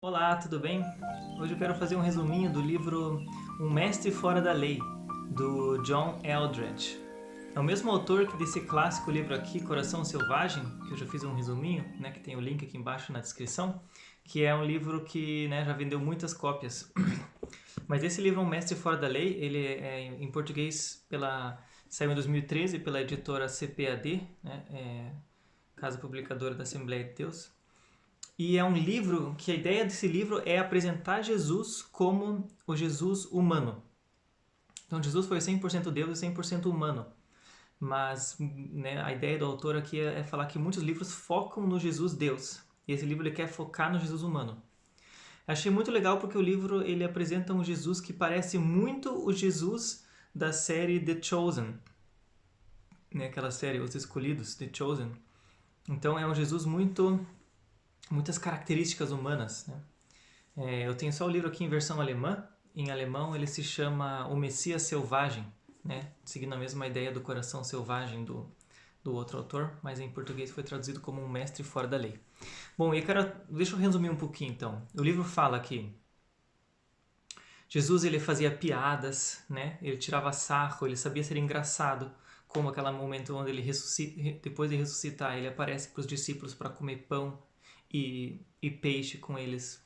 Olá, tudo bem? Hoje eu quero fazer um resuminho do livro Um Mestre Fora da Lei, do John Eldredge. É o mesmo autor que desse clássico livro aqui, Coração Selvagem, que eu já fiz um resuminho, que tem o link aqui embaixo na descrição, que é um livro que já vendeu muitas cópias. Mas esse livro, Um Mestre Fora da Lei, ele é em português, saiu em 2013 pela editora CPAD, Casa Publicadora da Assembleia de Deus. E é um livro que a ideia desse livro é apresentar Jesus como o Jesus humano. Então Jesus foi 100% Deus e 100% humano. Mas a ideia do autor aqui é falar que muitos livros focam no Jesus Deus. E esse livro ele quer focar no Jesus humano. Achei muito legal porque o livro ele apresenta um Jesus que parece muito o Jesus da série The Chosen. Aquela série Os Escolhidos, The Chosen. Então é um Jesus muitas características humanas. Eu tenho só o livro aqui em versão alemã. Em alemão ele se chama O Messias Selvagem, seguindo a mesma ideia do coração selvagem do outro autor, mas em português foi traduzido como Um Mestre Fora da Lei. Bom, deixa eu resumir um pouquinho então. O livro fala que Jesus ele fazia piadas, ele tirava sarro, ele sabia ser engraçado, como aquele momento onde ele depois de ressuscitar, ele aparece para os discípulos para comer pão e peixe com eles.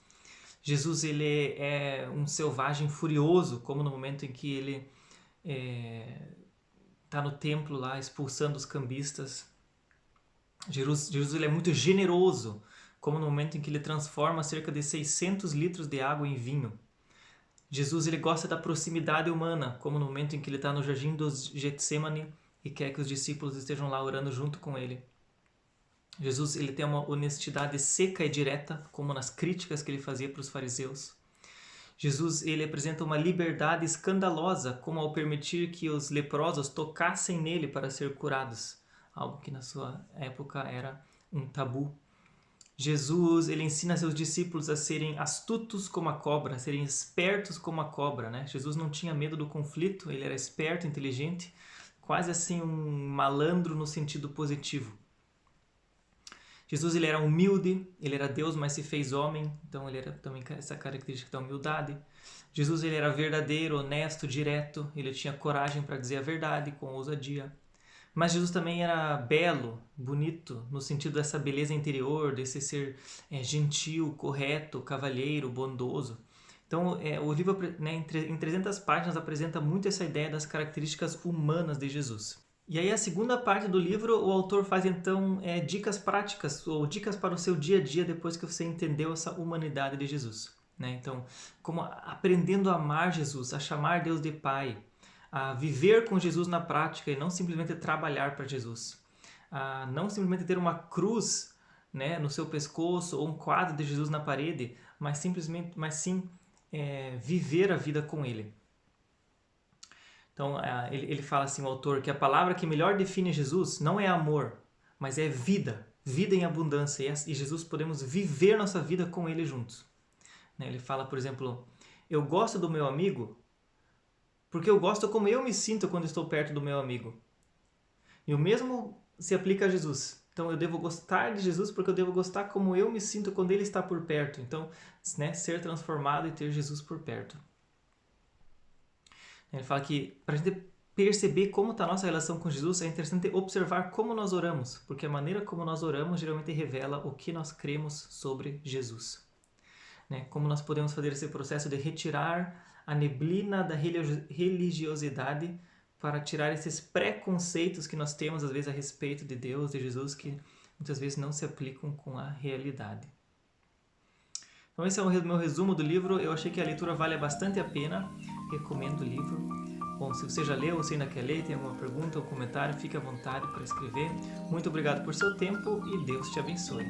Jesus ele é um selvagem furioso, como no momento em que ele está no templo lá expulsando os cambistas. Jesus ele é muito generoso, como no momento em que ele transforma cerca de 600 litros de água em vinho. Jesus ele gosta da proximidade humana, como no momento em que ele está no jardim dos Getsemane e quer que os discípulos estejam lá orando junto com ele. Jesus ele tem uma honestidade seca e direta, como nas críticas que ele fazia para os fariseus. Jesus ele apresenta uma liberdade escandalosa, como ao permitir que os leprosos tocassem nele para ser curados, algo que na sua época era um tabu. Jesus ele ensina seus discípulos a serem astutos como a cobra, a serem espertos como a cobra. Jesus não tinha medo do conflito, ele era esperto, inteligente, quase assim um malandro no sentido positivo. Jesus ele era humilde, ele era Deus, mas se fez homem, então ele era também essa característica da humildade. Jesus ele era verdadeiro, honesto, direto, ele tinha coragem para dizer a verdade com ousadia. Mas Jesus também era belo, bonito, no sentido dessa beleza interior, desse ser gentil, correto, cavalheiro, bondoso. Então o livro em 300 páginas apresenta muito essa ideia das características humanas de Jesus. E aí a segunda parte do livro, o autor faz então dicas práticas ou dicas para o seu dia a dia depois que você entendeu essa humanidade de Jesus. Então, como aprendendo a amar Jesus, a chamar Deus de Pai, a viver com Jesus na prática e não simplesmente trabalhar para Jesus, a não simplesmente ter uma cruz no seu pescoço ou um quadro de Jesus na parede, mas sim viver a vida com Ele. Então, ele fala assim, o autor, que a palavra que melhor define Jesus não é amor, mas é vida, vida em abundância. E Jesus podemos viver nossa vida com Ele juntos. Ele fala, por exemplo, eu gosto do meu amigo porque eu gosto como eu me sinto quando estou perto do meu amigo. E o mesmo se aplica a Jesus. Então, eu devo gostar de Jesus porque eu devo gostar como eu me sinto quando Ele está por perto. Então, ser transformado e ter Jesus por perto. Ele fala que para a gente perceber como está a nossa relação com Jesus, é interessante observar como nós oramos, porque a maneira como nós oramos geralmente revela o que nós cremos sobre Jesus. Como nós podemos fazer esse processo de retirar a neblina da religiosidade para tirar esses preconceitos que nós temos às vezes a respeito de Deus, de Jesus, que muitas vezes não se aplicam com a realidade. Então esse é o meu resumo do livro. Eu achei que a leitura vale bastante a pena. Recomendo o livro. Bom, se você já leu ou se ainda quer ler, tem alguma pergunta ou comentário, fique à vontade para escrever. Muito obrigado por seu tempo e Deus te abençoe.